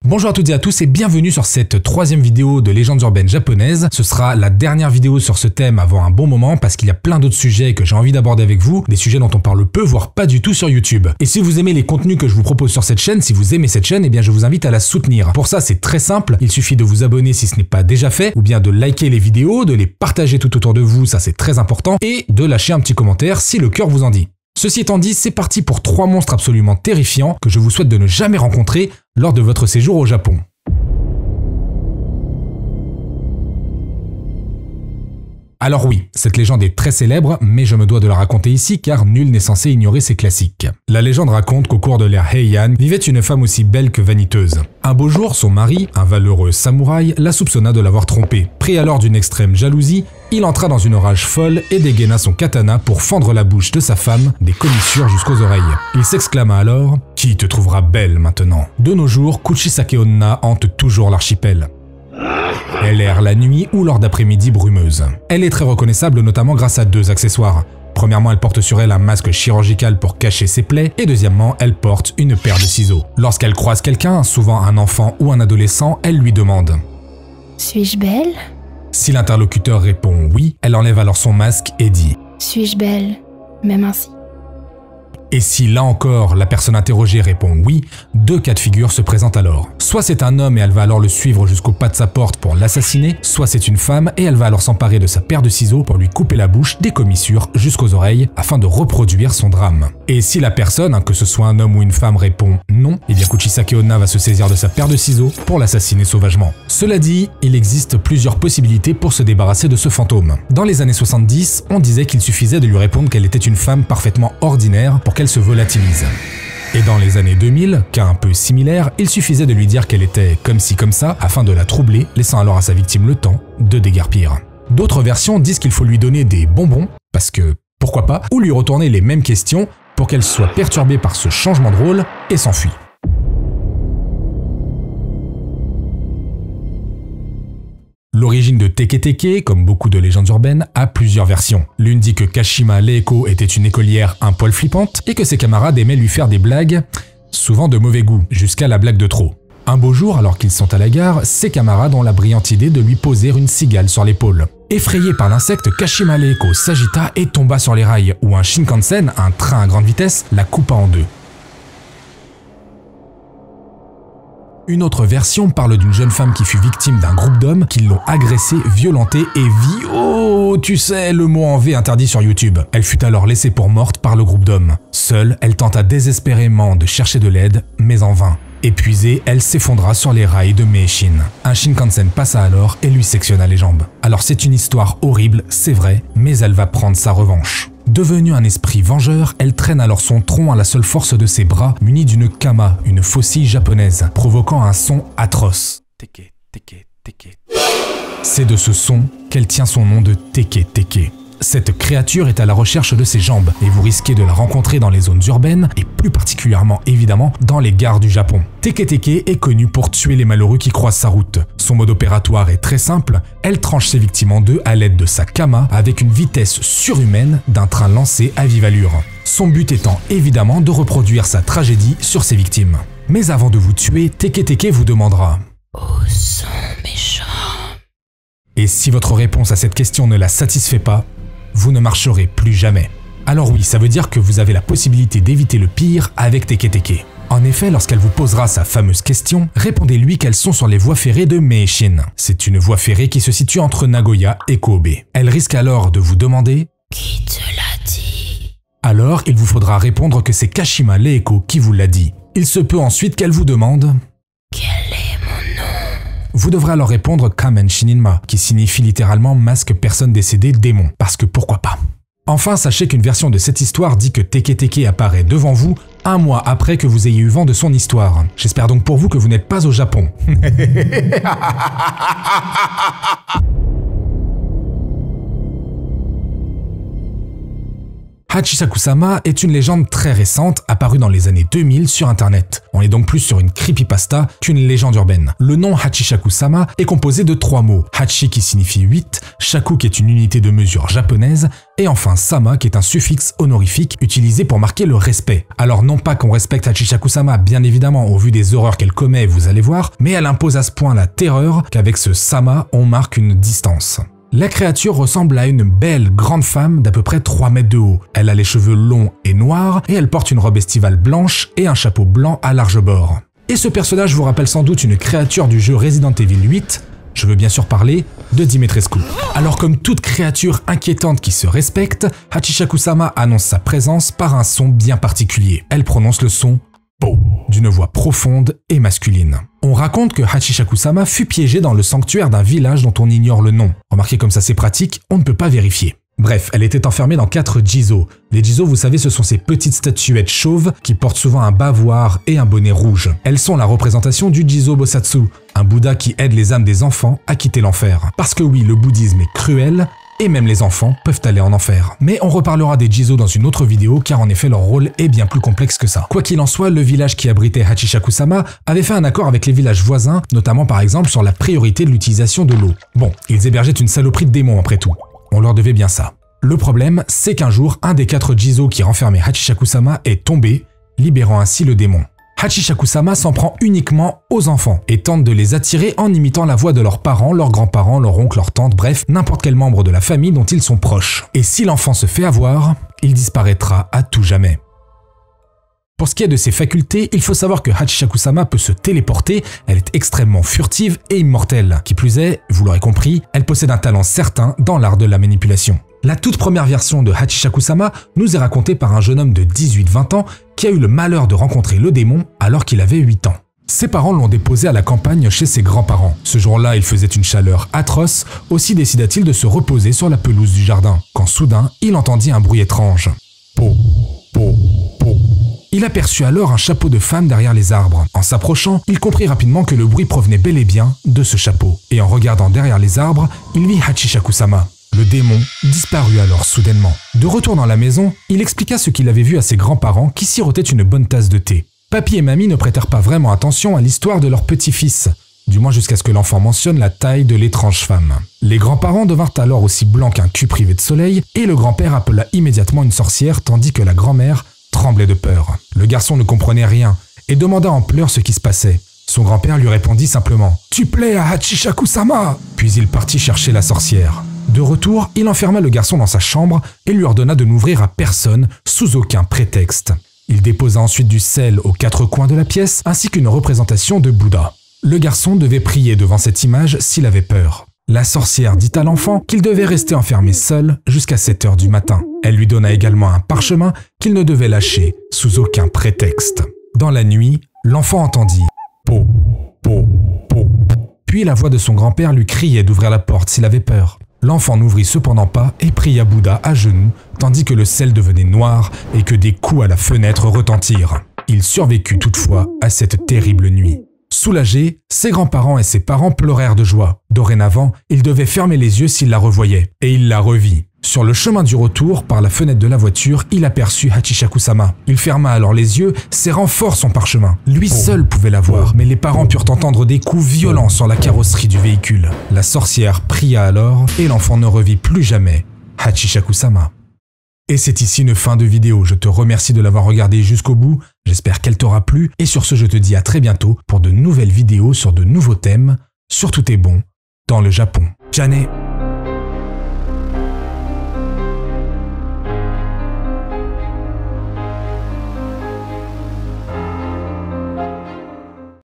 Bonjour à toutes et à tous et bienvenue sur cette troisième vidéo de légendes urbaines japonaises. Ce sera la dernière vidéo sur ce thème avant un bon moment parce qu'il y a plein d'autres sujets que j'ai envie d'aborder avec vous, des sujets dont on parle peu voire pas du tout sur YouTube. Et si vous aimez les contenus que je vous propose sur cette chaîne, si vous aimez cette chaîne, eh bien je vous invite à la soutenir. Pour ça c'est très simple, il suffit de vous abonner si ce n'est pas déjà fait, ou bien de liker les vidéos, de les partager tout autour de vous, ça c'est très important, et de lâcher un petit commentaire si le cœur vous en dit. Ceci étant dit, c'est parti pour 3 monstres absolument terrifiants que je vous souhaite de ne jamais rencontrer lors de votre séjour au Japon. Alors oui, cette légende est très célèbre, mais je me dois de la raconter ici car nul n'est censé ignorer ses classiques. La légende raconte qu'au cours de l'ère Heian, vivait une femme aussi belle que vaniteuse. Un beau jour, son mari, un valeureux samouraï, la soupçonna de l'avoir trompée. Pris alors d'une extrême jalousie, il entra dans une rage folle et dégaina son katana pour fendre la bouche de sa femme, des commissures jusqu'aux oreilles. Il s'exclama alors « Qui te trouvera belle maintenant ?» De nos jours, Kuchisake Onna hante toujours l'archipel. Elle erre la nuit ou lors d'après-midi brumeuses. Elle est très reconnaissable notamment grâce à 2 accessoires. Premièrement, elle porte sur elle un masque chirurgical pour cacher ses plaies, et deuxièmement, elle porte une paire de ciseaux. Lorsqu'elle croise quelqu'un, souvent un enfant ou un adolescent, elle lui demande « Suis-je belle ?» Si l'interlocuteur répond oui, elle enlève alors son masque et dit « Suis-je belle, même ainsi ?» Et si là encore la personne interrogée répond oui, 2 cas de figure se présentent alors. Soit c'est un homme et elle va alors le suivre jusqu'au pas de sa porte pour l'assassiner, soit c'est une femme et elle va alors s'emparer de sa paire de ciseaux pour lui couper la bouche des commissures jusqu'aux oreilles afin de reproduire son drame. Et si la personne, que ce soit un homme ou une femme, répond non, eh bien Kuchisake Onna va se saisir de sa paire de ciseaux pour l'assassiner sauvagement. Cela dit, il existe plusieurs possibilités pour se débarrasser de ce fantôme. Dans les années 70, on disait qu'il suffisait de lui répondre qu'elle était une femme parfaitement ordinaire pour qu'elle se volatilise. Et dans les années 2000, cas un peu similaire, il suffisait de lui dire qu'elle était comme ci comme ça afin de la troubler, laissant alors à sa victime le temps de déguerpir. D'autres versions disent qu'il faut lui donner des bonbons, parce que pourquoi pas, ou lui retourner les mêmes questions pour qu'elle soit perturbée par ce changement de rôle et s'enfuit. L'origine de Teke Teke, comme beaucoup de légendes urbaines, a plusieurs versions. L'une dit que Kashima Leiko était une écolière un poil flippante et que ses camarades aimaient lui faire des blagues, souvent de mauvais goût, jusqu'à la blague de trop. Un beau jour, alors qu'ils sont à la gare, ses camarades ont la brillante idée de lui poser une cigale sur l'épaule. Effrayé par l'insecte, Kashima Leiko s'agita et tomba sur les rails, où un Shinkansen, un train à grande vitesse, la coupa en 2. Une autre version parle d'une jeune femme qui fut victime d'un groupe d'hommes qui l'ont agressée, violentée et tu sais, le mot en V interdit sur YouTube. Elle fut alors laissée pour morte par le groupe d'hommes. Seule, elle tenta désespérément de chercher de l'aide, mais en vain. Épuisée, elle s'effondra sur les rails de Meishin. Un Shinkansen passa alors et lui sectionna les jambes. Alors c'est une histoire horrible, c'est vrai, mais elle va prendre sa revanche. Devenue un esprit vengeur, elle traîne alors son tronc à la seule force de ses bras, muni d'une kama, une faucille japonaise, provoquant un son atroce. Teke, teke, teke. C'est de ce son qu'elle tient son nom de Teke Teke. Cette créature est à la recherche de ses jambes et vous risquez de la rencontrer dans les zones urbaines et plus particulièrement évidemment dans les gares du Japon. Teke Teke est connue pour tuer les malheureux qui croisent sa route. Son mode opératoire est très simple, elle tranche ses victimes en 2 à l'aide de sa kama avec une vitesse surhumaine d'un train lancé à vive allure. Son but étant évidemment de reproduire sa tragédie sur ses victimes. Mais avant de vous tuer, Teke Teke vous demandera « Où sont mes jambes ?» Et si votre réponse à cette question ne la satisfait pas, vous ne marcherez plus jamais. Alors oui, ça veut dire que vous avez la possibilité d'éviter le pire avec Teke Teke. En effet, lorsqu'elle vous posera sa fameuse question, répondez-lui qu'elles sont sur les voies ferrées de Meishin. C'est une voie ferrée qui se situe entre Nagoya et Kobe. Elle risque alors de vous demander « Qui te l'a dit ?» Alors, il vous faudra répondre que c'est Kashima Leiko qui vous l'a dit. Il se peut ensuite qu'elle vous demande « Quel est mon nom ?» Vous devrez alors répondre Kamen Shininma, qui signifie littéralement masque personne décédée démon, parce que pourquoi pas. Enfin, sachez qu'une version de cette histoire dit que Teke Teke apparaît devant vous 1 mois après que vous ayez eu vent de son histoire. J'espère donc pour vous que vous n'êtes pas au Japon. Hachisaku-sama est une légende très récente apparue dans les années 2000 sur internet. On est donc plus sur une creepypasta qu'une légende urbaine. Le nom Hachisaku-sama est composé de 3 mots. Hachi qui signifie 8, shaku qui est une unité de mesure japonaise, et enfin sama qui est un suffixe honorifique utilisé pour marquer le respect. Alors non pas qu'on respecte Hachisaku-sama, bien évidemment, au vu des horreurs qu'elle commet, vous allez voir, mais elle impose à ce point la terreur qu'avec ce sama, on marque une distance. La créature ressemble à une belle grande femme d'à peu près 3 mètres de haut. Elle a les cheveux longs et noirs et elle porte une robe estivale blanche et un chapeau blanc à large bord. Et ce personnage vous rappelle sans doute une créature du jeu Resident Evil 8, je veux bien sûr parler de Dimitrescu. Alors comme toute créature inquiétante qui se respecte, Hachisaku-sama annonce sa présence par un son bien particulier. Elle prononce le son Po, d'une voix profonde et masculine. On raconte que Hachisaku-sama fut piégée dans le sanctuaire d'un village dont on ignore le nom. Remarquez comme ça c'est pratique, on ne peut pas vérifier. Bref, elle était enfermée dans 4 jizo. Les jizo, vous savez, ce sont ces petites statuettes chauves qui portent souvent un bavoir et un bonnet rouge. Elles sont la représentation du Jizo Bosatsu, un Bouddha qui aide les âmes des enfants à quitter l'enfer. Parce que oui, le bouddhisme est cruel, et même les enfants peuvent aller en enfer. Mais on reparlera des jizo dans une autre vidéo car en effet leur rôle est bien plus complexe que ça. Quoi qu'il en soit, le village qui abritait Hachisaku-sama avait fait un accord avec les villages voisins, notamment par exemple sur la priorité de l'utilisation de l'eau. Bon, ils hébergeaient une saloperie de démons après tout. On leur devait bien ça. Le problème, c'est qu'un jour, un des 4 jizo qui renfermait Hachisaku-sama est tombé, libérant ainsi le démon. Hachisaku-sama s'en prend uniquement aux enfants et tente de les attirer en imitant la voix de leurs parents, leurs grands-parents, leurs oncles, leurs tantes, bref, n'importe quel membre de la famille dont ils sont proches. Et si l'enfant se fait avoir, il disparaîtra à tout jamais. Pour ce qui est de ses facultés, il faut savoir que Hachisaku-sama peut se téléporter, elle est extrêmement furtive et immortelle. Qui plus est, vous l'aurez compris, elle possède un talent certain dans l'art de la manipulation. La toute première version de Hachisaku-sama nous est racontée par un jeune homme de 18-20 ans qui a eu le malheur de rencontrer le démon alors qu'il avait 8 ans. Ses parents l'ont déposé à la campagne chez ses grands-parents. Ce jour-là, il faisait une chaleur atroce, aussi décida-t-il de se reposer sur la pelouse du jardin, quand soudain, il entendit un bruit étrange. Po, po, po. Il aperçut alors un chapeau de femme derrière les arbres. En s'approchant, il comprit rapidement que le bruit provenait bel et bien de ce chapeau. Et en regardant derrière les arbres, il vit Hachisaku-sama. Le démon disparut alors soudainement. De retour dans la maison, il expliqua ce qu'il avait vu à ses grands-parents qui sirotaient une bonne tasse de thé. Papy et mamie ne prêtèrent pas vraiment attention à l'histoire de leur petit-fils, du moins jusqu'à ce que l'enfant mentionne la taille de l'étrange femme. Les grands-parents devinrent alors aussi blancs qu'un cul privé de soleil et le grand-père appela immédiatement une sorcière tandis que la grand-mère tremblait de peur. Le garçon ne comprenait rien et demanda en pleurs ce qui se passait. Son grand-père lui répondit simplement « Tu plais à Hachisaku-sama » puis il partit chercher la sorcière. De retour, il enferma le garçon dans sa chambre et lui ordonna de n'ouvrir à personne sous aucun prétexte. Il déposa ensuite du sel aux 4 coins de la pièce ainsi qu'une représentation de Bouddha. Le garçon devait prier devant cette image s'il avait peur. La sorcière dit à l'enfant qu'il devait rester enfermé seul jusqu'à 7 heures du matin. Elle lui donna également un parchemin qu'il ne devait lâcher sous aucun prétexte. Dans la nuit, l'enfant entendit « Po, po, po ». Puis la voix de son grand-père lui criait d'ouvrir la porte s'il avait peur. L'enfant n'ouvrit cependant pas et pria Bouddha à genoux, tandis que le sel devenait noir et que des coups à la fenêtre retentirent. Il survécut toutefois à cette terrible nuit. Soulagé, ses grands-parents et ses parents pleurèrent de joie. Dorénavant, il devait fermer les yeux s'il la revoyait, et il la revit. Sur le chemin du retour, par la fenêtre de la voiture, il aperçut Hachisaku-sama. Il ferma alors les yeux, serrant fort son parchemin. Lui seul pouvait la voir, mais les parents purent entendre des coups violents sur la carrosserie du véhicule. La sorcière pria alors, et l'enfant ne revit plus jamais Hachisaku-sama. Et c'est ici une fin de vidéo. Je te remercie de l'avoir regardé jusqu'au bout. J'espère qu'elle t'aura plu. Et sur ce, je te dis à très bientôt pour de nouvelles vidéos sur de nouveaux thèmes. Sur Tout est bon dans le Japon. Jane.